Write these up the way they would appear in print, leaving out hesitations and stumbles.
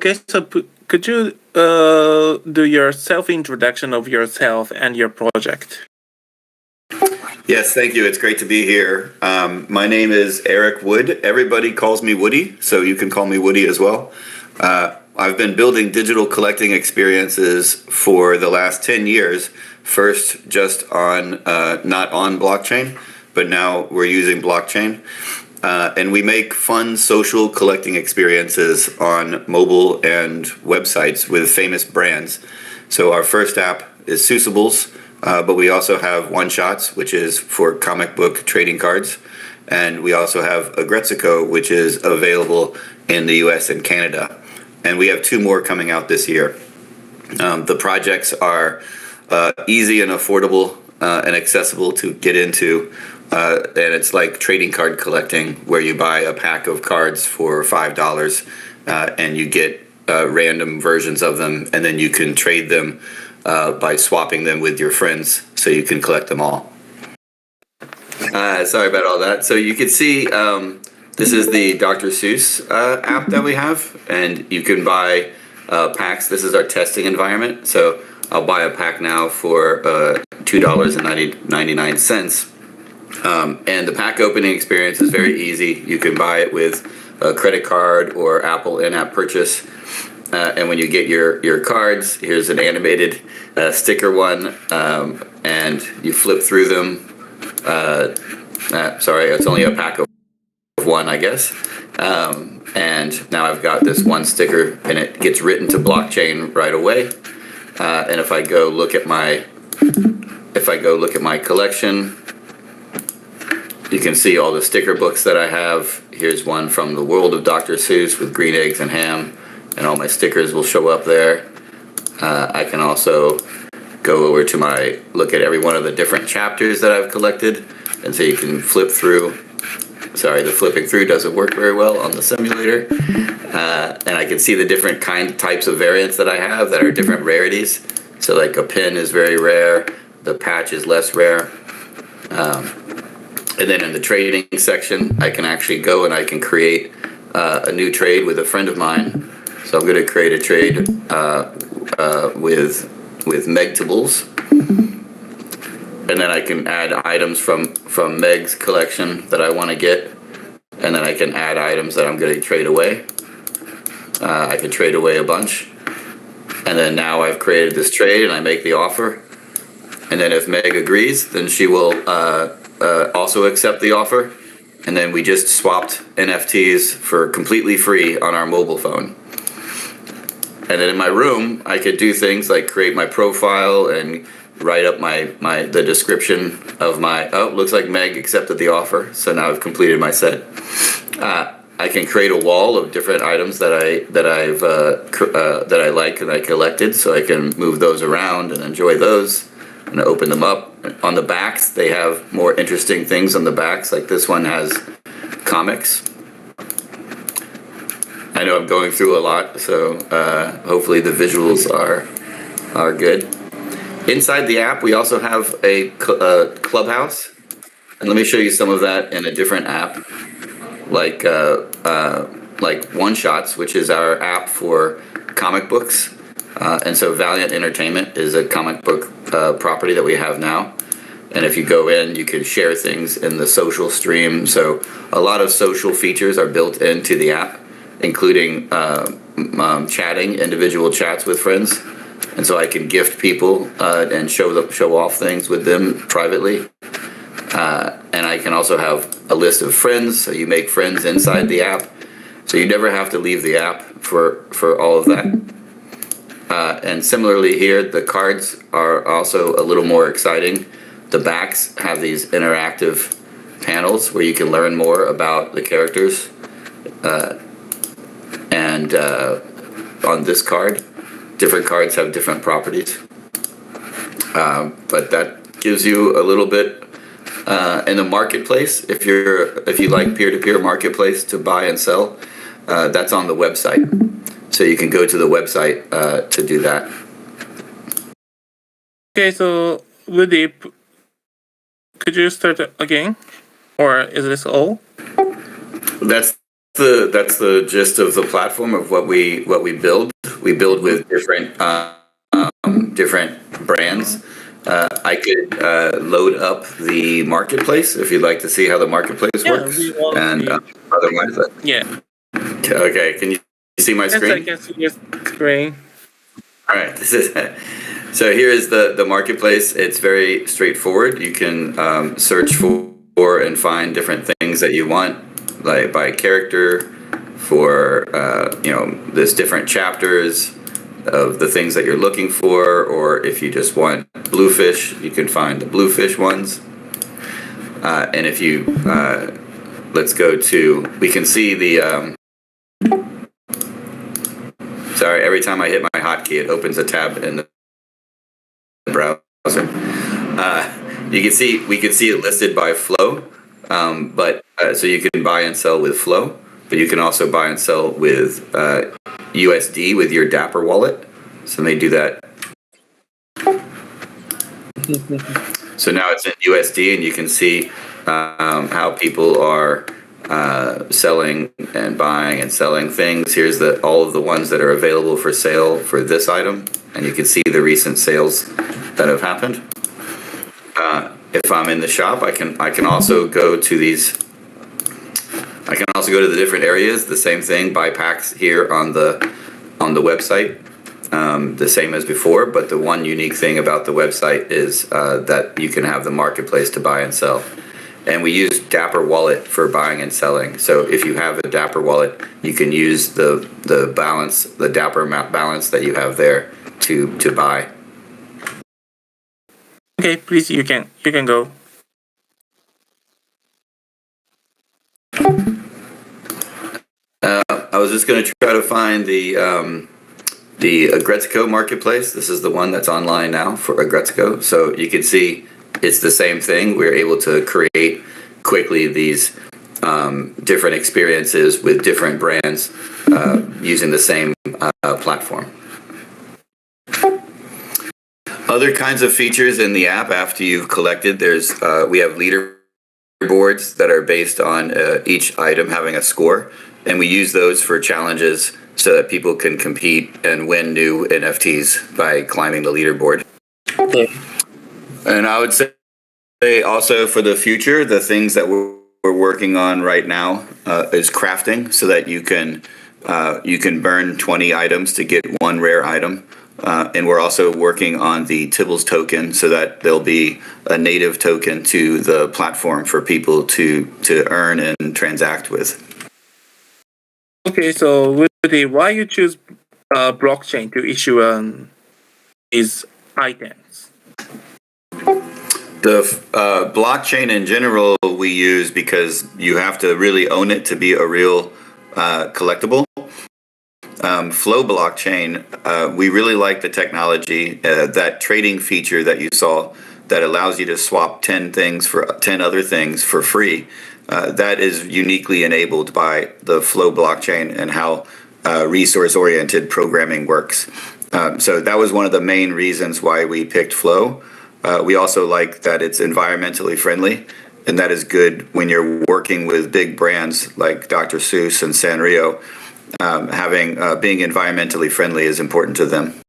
Okay, so could you do your self-introduction of yourself and your project? Yes, thank you. It's great to be here. My name is Erich Wood. Everybody calls me Woody, so you can call me Woody as well. I've been building digital collecting experiences for the last 10 years, first just on, not on blockchain, but now we're using blockchain. And we make fun social collecting experiences on mobile and websites with famous brands. So our first app is Susables, but we also have One Shots, which is for comic book trading cards. And we also have a Guestspeaker, which is available in the US and Canada. And we have 2 more coming out this year. The projects are easy and affordable and accessible to get into. And it's like trading card collecting, where you buy a pack of cards for $5 and you get random versions of them, and then you can trade them by swapping them with your friends so you can collect them all. Sorry about all that. So you can see this is the Dr. Seuss app that we have, and you can buy packs. This is our testing environment. So I'll buy a pack now for $2.99. And the pack opening experience is very easy. You can buy it with a credit card or Apple in-app purchase. And when you get your cards, here's an animated sticker one, and you flip through them. Sorry, it's only a pack of 1, I guess. And now I've got this one sticker, and it gets written to blockchain right away. And if I go look at my collection, you can see all the sticker books that I have. Here's one from the world of Dr. Seuss with green eggs and ham, and all my stickers will show up there. I can also go over to look at every one of the different chapters that I've collected, and so you can flip through. Sorry, the flipping through doesn't work very well on the simulator. And I can see the different types of variants that I have that are different rarities. So like a pin is very rare, the patch is less rare. And then in the trading section, I can actually go and I can create a new trade with a friend of mine. So I'm going to create a trade with Megtables. And then I can add items from Meg's collection that I want to get. And then I can add items that I'm going to trade away. I can trade away a bunch. And then now I've created this trade and I make the offer. And then if Meg agrees, then she will also accept the offer. And then we just swapped NFTs for completely free on our mobile phone. And then in my room, I could do things like create my profile and write up the description of looks like Meg accepted the offer. So now I've completed my set. I can create a wall of different items that I like and I collected, so I can move those around and enjoy those and open them up. On the backs, they have more interesting things on the backs, like this one has comics. I know I'm going through a lot, so hopefully the visuals are good. Inside the app, we also have a clubhouse, and let me show you some of that in a different app, like One Shots, which is our app for comic books. And so Valiant Entertainment is a comic book property that we have now. And if you go in, you can share things in the social stream. So a lot of social features are built into the app, including chatting, individual chats with friends. And so I can gift people and show off things with them privately. And I can also have a list of friends, so you make friends inside the app. So you never have to leave the app for all of that. And similarly here, the cards are also a little more exciting. The backs have these interactive panels where you can learn more about the characters. And on this card, different cards have different properties. But that gives you a little bit in the marketplace. If you like peer-to-peer marketplace to buy and sell, that's on the website. So you can go to the website to do that. Okay, so Woody, could you start again? Or is this all? That's the gist of the platform of what we build. We build with different brands. I could load up the marketplace if you'd like to see how the marketplace works. We want And to. otherwise, Yeah. okay. Can you see my Yes, I screen? can see your screen. All right. This is so. Here is the marketplace. It's very straightforward. You can search for and find different things that you want, like by character, for there's different chapters of the things that you're looking for, or if you just want bluefish, you can find the bluefish ones. And if you let's go to, we can see the. Sorry, every time I hit my hotkey, it opens a tab in the browser. You can see, we can see it listed by flow, but so you can buy and sell with flow, but you can also buy and sell with USD with your Dapper wallet. So they do that. So now it's in USD, and you can see how people are selling and buying and selling things. Here's all of the ones that are available for sale for this item, and you can see the recent sales that have happened. If I'm in the shop, I can also go to these. I can also go to the different areas. The same thing, buy packs here on the website, the same as before. But the one unique thing about the website is that you can have the marketplace to buy and sell. And we use Dapper Wallet for buying and selling. So if you have a Dapper Wallet, you can use the balance, the Dapper balance that you have there to buy. Okay, please, you can go. I was just going to try to find the Agretzko marketplace. This is the one that's online now for Agretzko. So you can see it's the same thing. We're able to create quickly these different experiences with different brands using the same platform. Other kinds of features in the app after you've collected, we have leaderboards that are based on each item having a score, and we use those for challenges so that people can compete and win new NFTs by climbing the leaderboard. Okay. And I would say also for the future, the things that we're working on right now is crafting, so that you can burn 20 items to get one rare item. And we're also working on the Tibles token, so that there'll be a native token to the platform for people to earn and transact with. Okay, so Woody, why you choose blockchain to issue these items? The blockchain in general we use because you have to really own it to be a real collectible. Flow blockchain, we really like the technology, that trading feature that you saw that allows you to swap 10 things for 10 other things for free. That is uniquely enabled by the Flow blockchain and how resource-oriented programming works. So that was one of the main reasons why we picked Flow. We also like that it's environmentally friendly, and that is good when you're working with big brands like Dr. Seuss and Sanrio. Being environmentally friendly is important to them.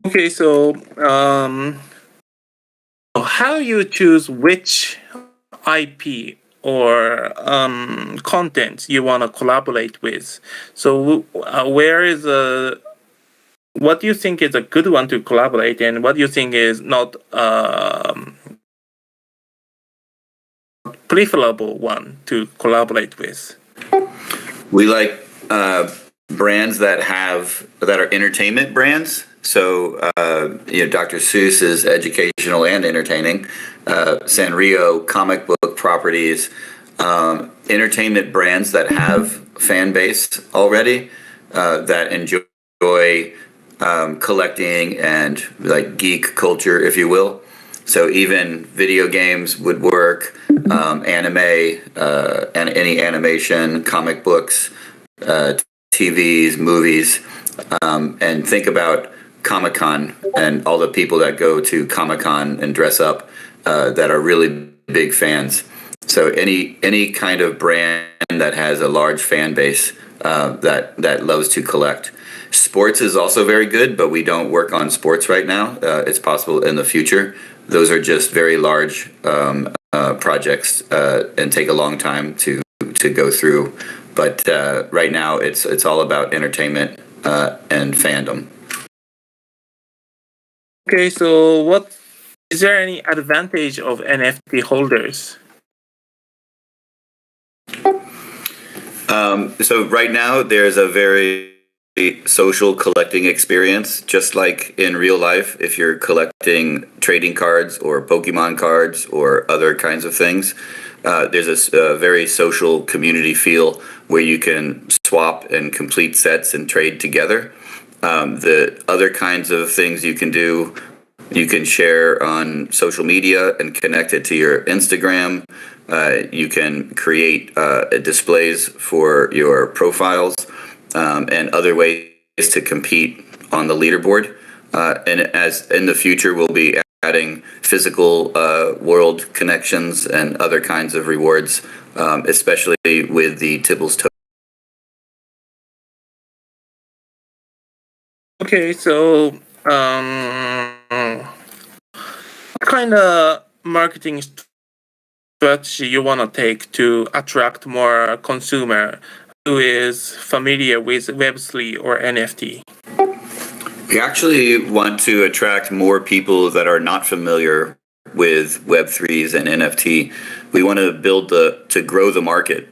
Okay, so how you choose which IP or content you want to collaborate with? So where is what do you think is a good one to collaborate, and what do you think is not preferable one to collaborate with? We like brands that are entertainment brands. So Dr. Seuss is educational and entertaining. Sanrio, comic book properties, entertainment brands that have fan base already, that enjoy collecting and like geek culture, if you will. So even video games would work, anime, and any animation, comic books, TVs, movies, and think about Comic-Con and all the people that go to Comic-Con and dress up that are really big fans. So any kind of brand that has a large fan base that loves to collect. Sports is also very good, but we don't work on sports right now. It's possible in the future. Those are just very large projects and take a long time to go through. But right now, it's all about entertainment and fandom. Okay, so what is there any advantage of NFT holders? So right now, there's a very social collecting experience, just like in real life. If you're collecting trading cards or Pokemon cards or other kinds of things, there's a very social community feel where you can swap and complete sets and trade together. The other kinds of things you can do, you can share on social media and connect it to your Instagram. You can create displays for your profiles and other ways to compete on the leaderboard. And as in the future, we'll be adding physical world connections and other kinds of rewards, especially with the Tibles token. Okay, so what kind of marketing strategy you want to take to attract more consumer who is familiar with Web3 or NFT? We actually want to attract more people that are not familiar with Web3s and NFT. We want to to grow the market.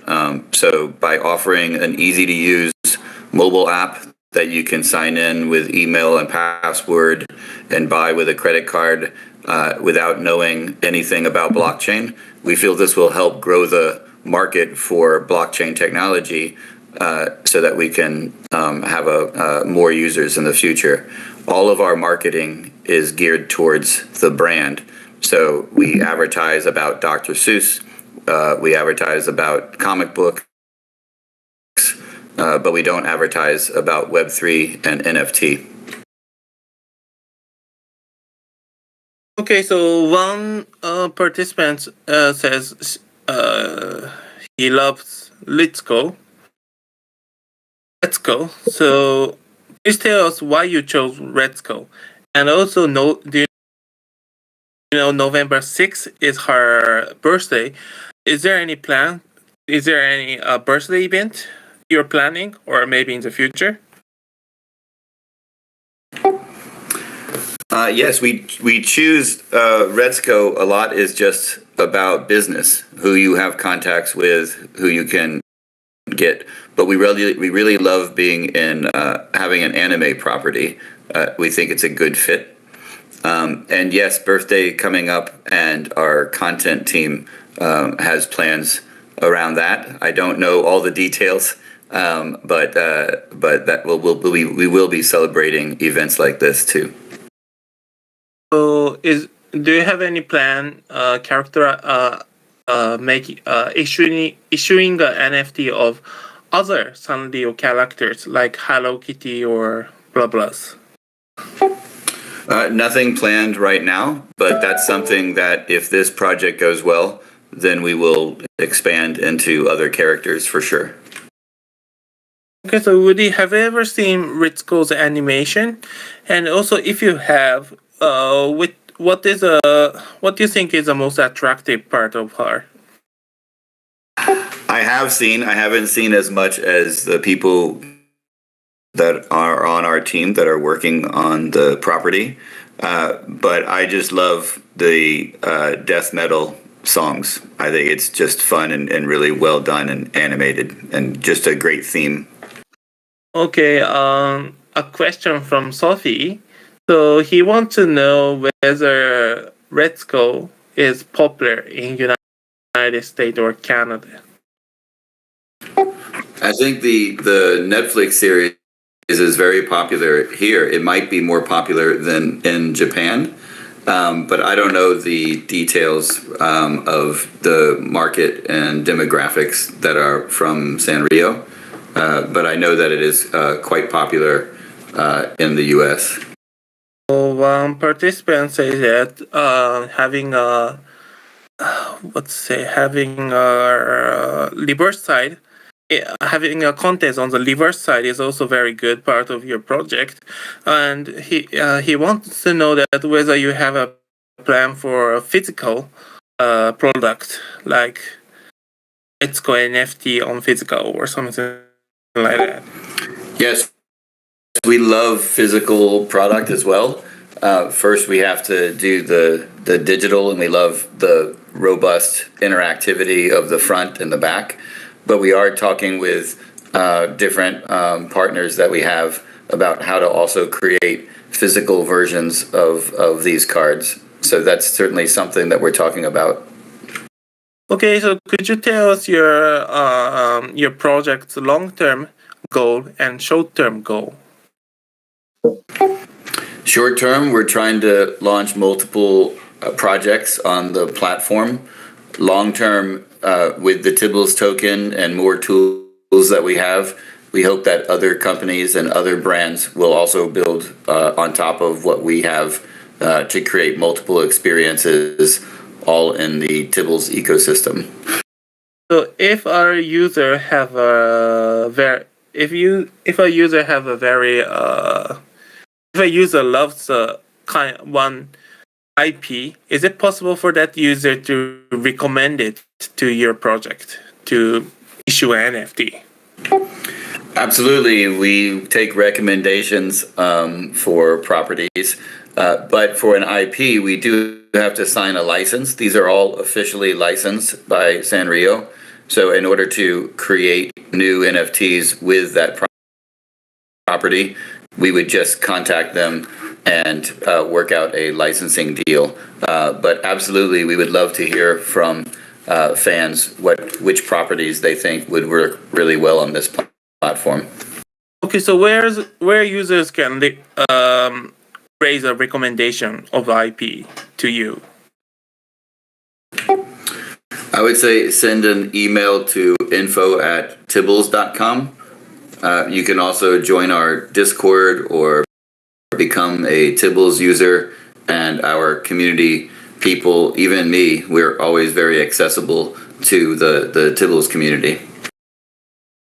So by offering an easy to use mobile app that you can sign in with email and password and buy with a credit card without knowing anything about blockchain, we feel this will help grow the market for blockchain technology so that we can have more users in the future. All of our marketing is geared towards the brand. So we advertise about Dr. Seuss, we advertise about comic books, but we don't advertise about Web3 and NFT. Okay, so one participant says he loves Let's Go. Let's Go. So please tell us why you chose Let's Go. And also, do you know November 6th is her birthday? Is there any plan? Is there any birthday event you're planning, or maybe in the future? Yes, we choose Redsco a lot is just about business, who you have contacts with, who you can get. But we really love being in having an anime property. We think it's a good fit. And yes, birthday coming up, and our content team has plans around that. I don't know all the details, but that we will be celebrating events like this too. So do you have any plan issuing an NFT of other Sanrio characters like Hello Kitty or blah blahs? Nothing planned right now, but that's something that if this project goes well, then we will expand into other characters for sure. Okay, so Woody, have you ever seen Ritsuko's animation? And also, if you have, what do you think is the most attractive part of her? I haven't seen as much as the people that are on our team that are working on the property, but I just love the death metal songs. I think it's just fun and really well done and animated and just a great theme. Okay, a question from Sophie. So he wants to know whether Retsuko is popular in United States or Canada. I think the Netflix series is very popular here. It might be more popular than in Japan, but I don't know the details of the market and demographics that are from Sanrio. But I know that it is quite popular in the U.S. So one participant says that having a having a reverse side. Having a contest on the reverse side is also very good part of your project, and he wants to know that whether you have a plan for a physical product like let's go NFT on physical or something like that. Yes, we love physical product as well. First, we have to do the digital, and we love the robust interactivity of the front and the back. But we are talking with different partners that we have about how to also create physical versions of these cards. So that's certainly something that we're talking about. Okay, so could you tell us your project's long-term goal and short-term goal? Short term, we're trying to launch multiple projects on the platform. Long term, with the Tibles token and more tools that we have, we hope that other companies and other brands will also build on top of what we have to create multiple experiences all in the Tibles ecosystem. So if a user have a very if a user loves one IP, is it possible for that user to recommend it to your project to issue an NFT? Absolutely, we take recommendations for properties, but for an IP, we do have to sign a license. These are all officially licensed by Sanrio. So in order to create new NFTs with that property, we would just contact them and work out a licensing deal. But absolutely, we would love to hear from fans which properties they think would work really well on this platform. Okay, so where users can raise a recommendation of IP to you? I would say send an email to info@tibles.com. You can also join our Discord or become a Tibles user, and our community people, even me, we're always very accessible to the Tibles community.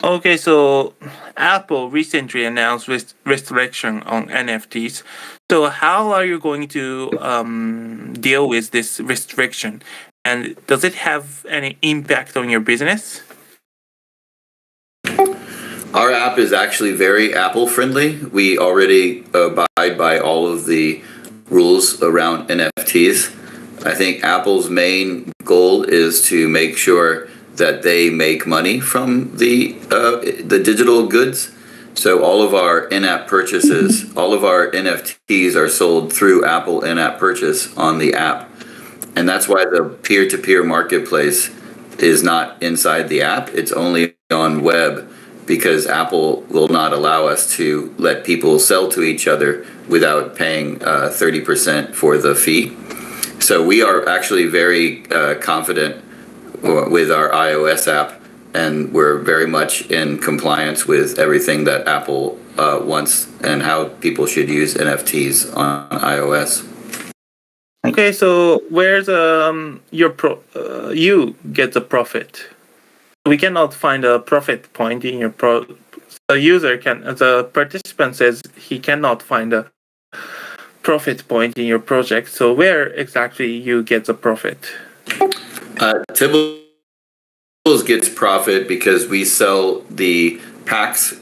Okay, so Apple recently announced restriction on NFTs. So how are you going to deal with this restriction? And does it have any impact on your business? Our app is actually very Apple friendly. We already abide by all of the rules around NFTs. I think Apple's main goal is to make sure that they make money from the digital goods. So all of our in-app purchases, all of our NFTs are sold through Apple in-app purchase on the app. And that's why the peer-to-peer marketplace is not inside the app. It's only on web, because Apple will not allow us to let people sell to each other without paying 30% for the fee. So we are actually very confident with our iOS app, and we're very much in compliance with everything that Apple wants and how people should use NFTs on iOS. Okay, so where's you get the profit? We cannot find a profit point in your the participant says he cannot find a profit point in your project. So where exactly you get the profit? Tibles gets profit because we sell the packs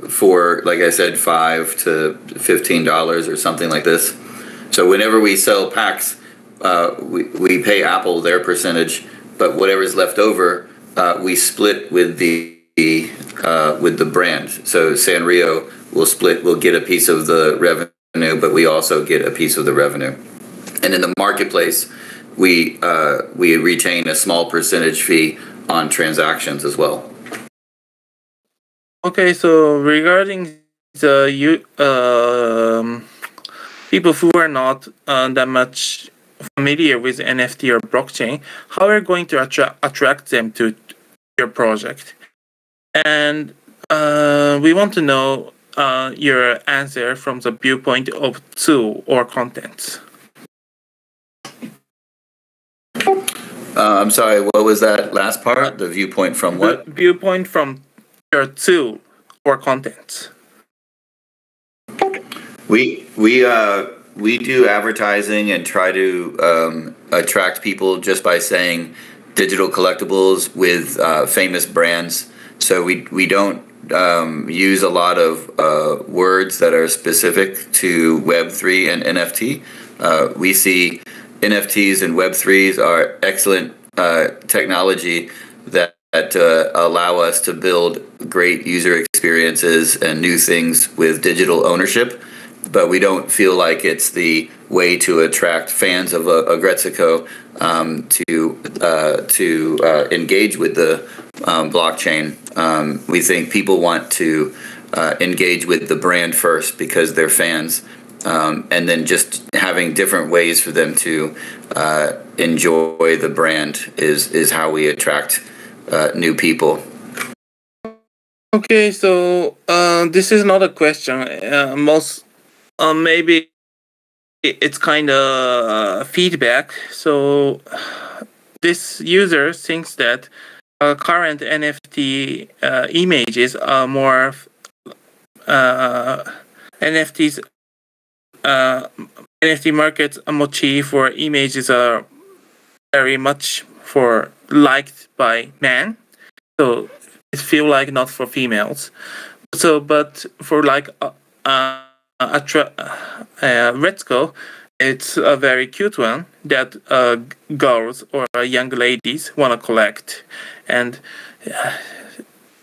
for, like I said, $5 to $15 or something like this. So whenever we sell packs, we pay Apple their percentage, but whatever's left over, we split with the brand. So Sanrio will get a piece of the revenue, but we also get a piece of the revenue. And in the marketplace, we retain a small percentage fee on transactions as well. Okay, so regarding the people who are not that much familiar with NFT or blockchain, how are you going to attract them to your project? And we want to know your answer from the viewpoint of tool or content. I'm sorry, what was that last part? The viewpoint from what? The viewpoint from your tool or content. We do advertising and try to attract people just by saying digital collectibles with famous brands. So we don't use a lot of words that are specific to Web3 and NFT. We see NFTs and Web3s are excellent technology that allow us to build great user experiences and new things with digital ownership. But we don't feel like it's the way to attract fans of Guestspeaker to engage with the blockchain. We think people want to engage with the brand first because they're fans, and then just having different ways for them to enjoy the brand is how we attract new people. Okay, so this is not a question. Maybe it's kind of feedback. So this user thinks that current NFT images are more NFTs. NFT markets motif or images are very much for liked by men. So it feel like not for females. So but for like Retsko, it's a very cute one that girls or young ladies want to collect, and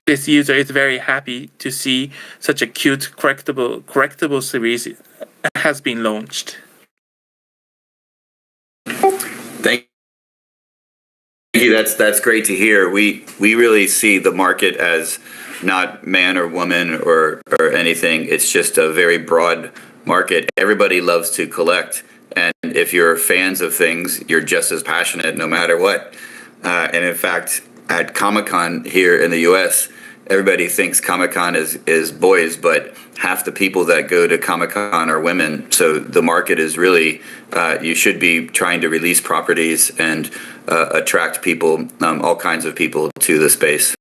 this user is very happy to see such a cute collectible series has been launched. Thank you. That's great to hear. We really see the market as not man or woman or anything. It's just a very broad market. Everybody loves to collect, and if you're fans of things, you're just as passionate no matter what. And in fact, at Comic-Con here in the U.S., everybody thinks Comic-Con is boys, but half the people that go to Comic-Con are women. So the market is really, you should be trying to release properties and attract people, all kinds of people to the space.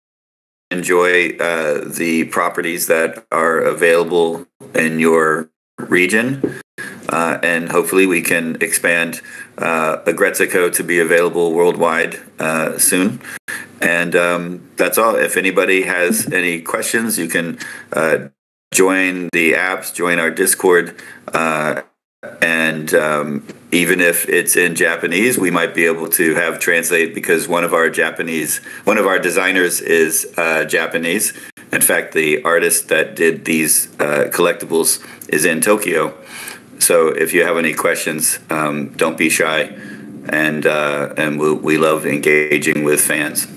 Enjoy the properties that are available in your region, and hopefully we can expand Guestspeaker to be available worldwide soon. And that's all. If anybody has any questions, you can join the apps, join our Discord, and even if it's in Japanese, we might be able to have translate, because one of our designers is Japanese. In fact, the artist that did these collectibles is in Tokyo. So if you have any questions, don't be shy, and we love engaging with fans.